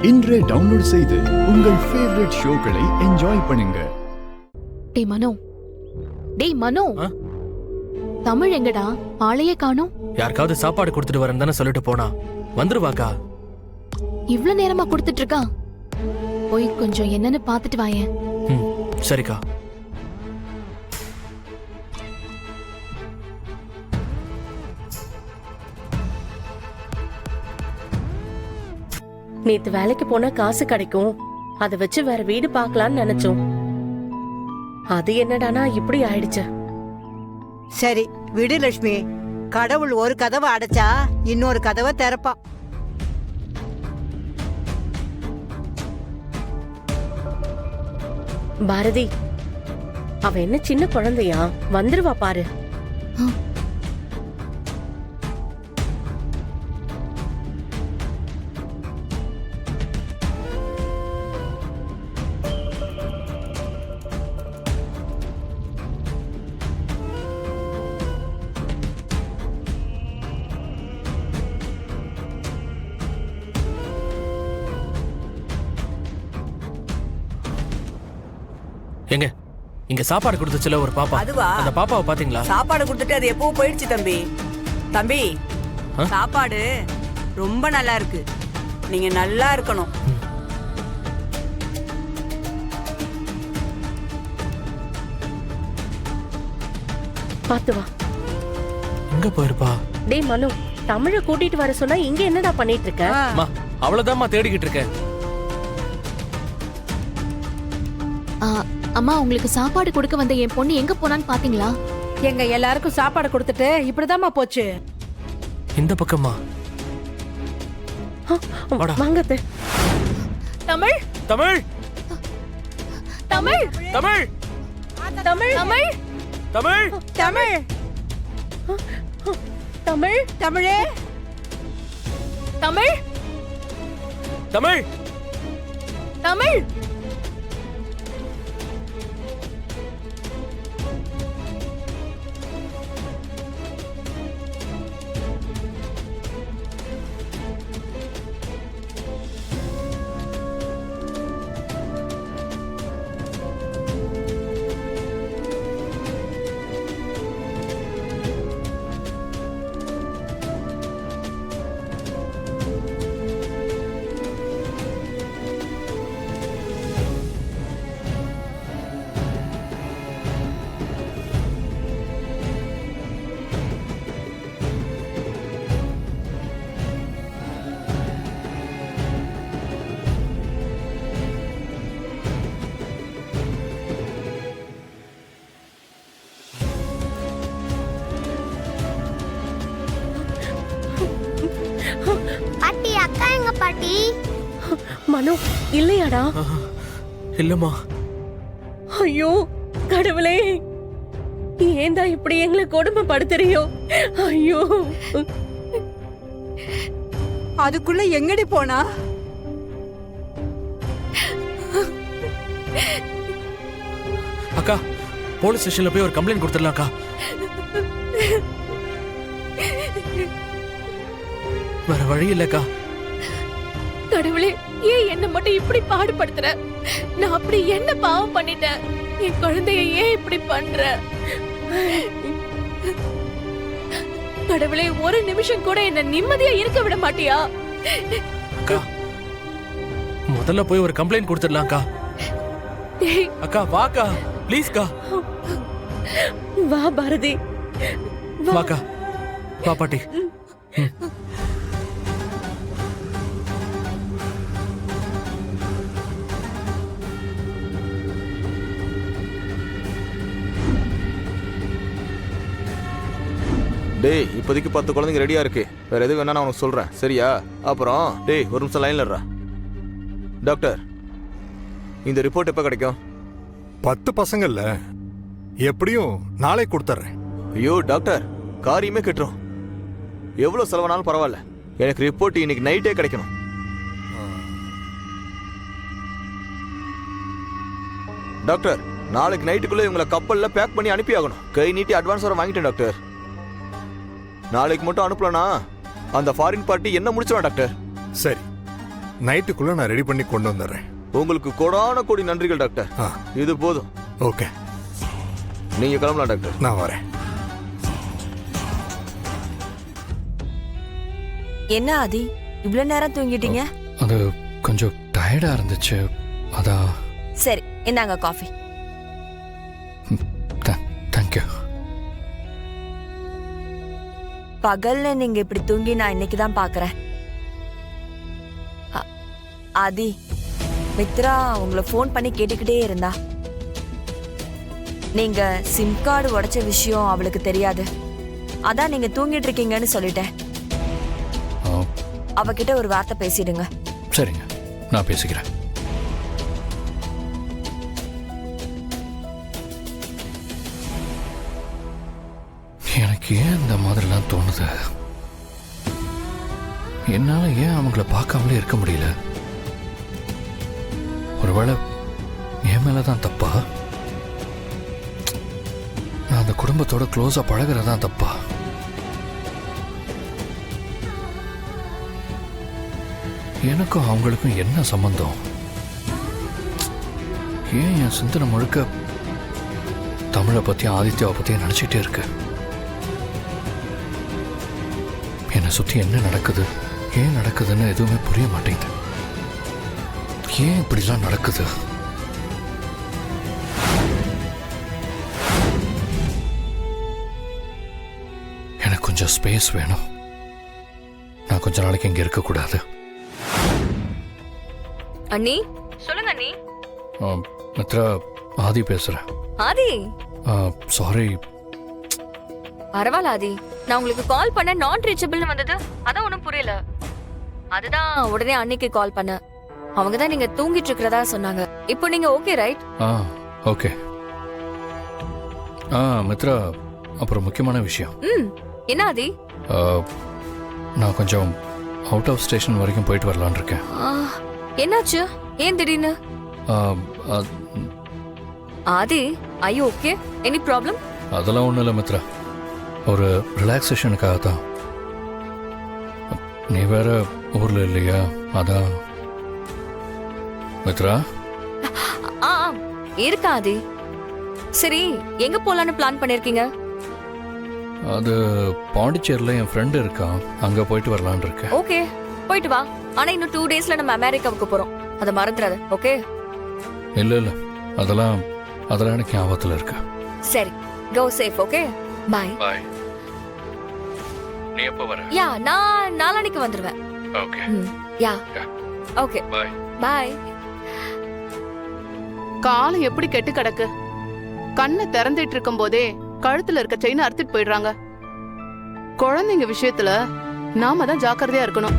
இன்றே டவுன்லோட் செய்து உங்கள் ஃபேவரட் ஷோக்களை என்ஜாய் பண்ணுங்க. டேய் மனோ, தமிழ் எங்கடா? ஆளையே காணோம். யாருக்காவது சாப்பாடு கொடுத்துட்டு வரேன்னு தானே சொல்லிட்டு போனா. வந்துருவாக்கா. இவ்ளோ நேரமா கொடுத்துட்டு இருக்கா? போய் கொஞ்சம் என்னன்னு பாத்துட்டு வாயேன். சரிக்கா. நேத்து வேலைக்கு போனா காசு கிடைக்கும், அதை வச்சு வேற வீடு பார்க்கலாம்னு நினைச்சோம். அது என்னடானா இப்படி ஆயிடுச்சு. சரி விடு லட்சுமி, கடவுள் ஒரு கதவை அடைச்சா இன்னொரு கதவை திறப்பா. பாரதி, அவ என்ன சின்ன குழந்தையா? வந்துருவா பாரு. எங்க இங்க சாப்பாடு கொடுத்துச்சுல ஒரு பாப்பா, அதுவா? அந்த பாப்பாவை பாத்தீங்களா? சாப்பாடு கொடுத்துட்டு அது எப்போ போயிடுச்சு தம்பி. தம்பி, சாப்பாடு ரொம்ப நல்லா இருக்கு, நீங்க நல்லா இருக்கணும். பாத்து வா. எங்க போயிருப்பா? டேய் மனு, தமிழ கூட்டிட்டு வர சொன்னா இங்க என்னடா பண்ணிட்டு இருக்க? அம்மா, அவ்வளவுதான்மா தேடிக்கிட்டு இருக்கேன். அம்மா, உங்களுக்கு சாப்பாடு கொடுக்க வந்த என் பொண்ணு எங்க போனான்னு பாத்தீங்களா? எங்க எல்லாருக்கும் சாப்பாடு கொடுத்துட்டு இப்படிதாம்மா போச்சு. இந்த பக்கமா? வாங்கத்து. தமிழ் தமிழ் தமிழ் தமிழ் தமிழ் தமிழ் தமிழ் தமிழ் தமிழ் தமிழே தமிழ் தமிழ் தமிழ். பாட்டி, அக்கா எங்க பாட்டி? மனு, இல்லையாடா? இல்லம்மா. ஐயோ கடவுளே, ஏந்தா இப்படி எங்களை கொடுமைப்படுத்துறியோ? ஐயோ, அதுக்குள்ள எங்கடி போனா? அக்கா, போலீஸ் ஸ்டேஷன்ல போய் ஒரு கம்ப்ளைண்ட் கொடுத்துடலாம் அக்கா. வேற வழி இல்லக்கா. கடவுளே, ஏன் என்ன மட்டும் இப்படி பாடுபடுத்துற? நான் அப்படி என்ன பாவம் பண்ணிட்டேன்? என் குழந்தைய ஏன் இப்படி பண்ற? கடவுளே, ஒரு நிமிஷம் கூட என்ன நிம்மதியா இருக்க விட மாட்டியா? அக்கா, முதல்ல போய் ஒரு கம்ப்ளைண்ட் கொடுத்துடலாம் அக்கா. அக்கா வாக்கா, ப்ளீஸ் கா. வா பாரதி, வாக்கா, வா பாட்டி. டேய், இப்போதைக்கு 10 குழந்தைங்க ரெடியா இருக்கு. வேற எது வேணா நான் உனக்கு சொல்றேன், சரியா? அப்புறம் டேய், ஒரு நிமிஷம் லைன்ல இருடா. டாக்டர், இந்த ரிப்போர்ட் எப்ப கிடைக்கும்? 10 பசங்கள்ல எப்படியும் நாளை கொடுத்துறேன். ஐயோ டாக்டர், காரியமே கெட்டுரும். எவ்வளவு செலவானாலும் பரவாயில்ல, எனக்கு ரிப்போர்ட் இன்னைக்கு நைட்டே கிடைக்கணும். டாக்டர், நாளைக்கு நைட்டுக்குள்ள இவங்களை கப்பல்ல பேக் பண்ணி அனுப்பி ஆகணும். கை நீட்டி அட்வான்ஸ் வர வாங்கிட்டேன் டாக்டர். நாளைக்கு மட்டும் அனுப்பலனா அந்த ஃபாரின் பார்ட்டி என்ன முடிச்சிடும் டாக்டர். சரி, நைட்டுக்குள்ள நான் ரெடி பண்ணி கொண்டு வந்துடுறேன். உங்களுக்கு கோடான கோடி நன்றிகள் டாக்டர். ஆ இது போதும். ஓகே, நீங்க கிளம்பலாம் டாக்டர். நான் வரேன். என்ன ஆதி, இவ்வளவு நேரம் தூங்கிட்டீங்க? அது கொஞ்சம் டயர்டா இருந்துச்சு, அதான். சரி, இந்தாங்க காஃபி. தேங்க்யூ. பகல்ல நீங்க இப்படி தூங்கி நான் இன்னைக்கு தான் பாக்குறேன். ஆதி, மித்ரா உங்களை ஃபோன் பண்ணி கேட்டுக்கிட்டே இருந்தா. நீங்க சிம் கார்டு உடைச்ச விஷயம் அவளுக்கு தெரியாது, அதான் நீங்க தூங்கிட்டு இருக்கீங்கன்னு சொல்லிட்டேன். அவகிட்ட ஒரு வார்த்தை பேசிடுங்க. சரிங்க, நான் பேசிக்கிறேன். எனக்கு ஏன் இந்த மாதிரிலாம் தோணுது? என்னால ஏன் அவங்கள பார்க்காமலே இருக்க முடியல? ஒருவேளை என் மேலதான் தப்பா? நான் அந்த குடும்பத்தோட க்ளோஸா பழகிறதா தப்பா? எனக்கும் அவங்களுக்கும் என்ன சம்பந்தம்? ஏன் என் சிந்தனை முழுக்க தமிழை பத்தியும் ஆதித்யாவை பத்தியும் நினைச்சிட்டே இருக்கு? என்னை சுத்தி என்ன நடக்குது, ஏன் நடக்குதுன்னு எதுவுமே புரிய மாட்டேங்குது. ஏன் இப்படிலாம் நடக்குது? எனக்கு கொஞ்சம் ஸ்பேஸ் வேணும். நான் கொஞ்ச நாளைக்கு இங்க இருக்கக்கூடாது. அண்ணி, சொல்லுங்க அண்ணி. மித்ரா, ஆதி பேசுறேன். ஆதி, சாரி. பரவாயில்ல ஆதி, நான் உங்களுக்கு கால் பண்ண நாட் ரீச்சபிள்னு வந்தது, அதான் ஒன்றும் புரியல. அதுதான் உடனே அன்னைக்கு கால் பண்ண. அவங்க தான் நீங்க தூங்கிட்டு இருக்கிறதா சொன்னாங்க. இப்போ நீங்க ஓகே ரைட்? ஓகே. மித்ரா, அப்புறம் முக்கியமான விஷயம். என்ன ஆதி? நான் கொஞ்சம் அவுட் ஆஃப் ஸ்டேஷன் வரைக்கும் போயிட்டு வரலான்னு இருக்கேன். என்னாச்சு? ஏன் திடீர்னு? Aadhi, I you okay? Any problem? அதெல்லாம் ஒன்றும் இல்லை மித்ரா, ஒரு ரிலாக்ஸேஷனுக்காக தான். நீ வேற ஊர்ல இல்லையா, அதான். மித்ரா, இருக்கா ஆதி? சரி, எங்க போலான்னு பிளான் பண்ணிருக்கீங்க? அது பாண்டிச்சேரியில் என் ஃப்ரெண்டு இருக்கான், அங்க போயிட்டு வரலான்னு இருக்கேன். ஓகே, போயிட்டு வா. ஆனா இன்னும் 2 டேஸ்ல நம்ம அமெரிக்காவுக்கு போறோம், அதை மறந்துடாத. ஓகே? இல்ல இல்ல, அதெல்லாம் எனக்கு ஞாபகத்துல இருக்கு. சரி, go safe. Okay, bye. Bye. நீ எப்போ வர? யா, நான் நாளான்னைக்கு வந்துருவேன். Okay. Yeah, okay, bye. Bye. காலம் எப்படி கெட்டு கிடக்கு. கண்ணை திறந்துட்டு இருக்கும் போதே கழுத்துல இருக்க செயினை அறுத்துட்டு போயிடுறாங்க. குழந்தைங்க விஷயத்துல நாம தான் ஜாக்கிரதையா இருக்கணும்.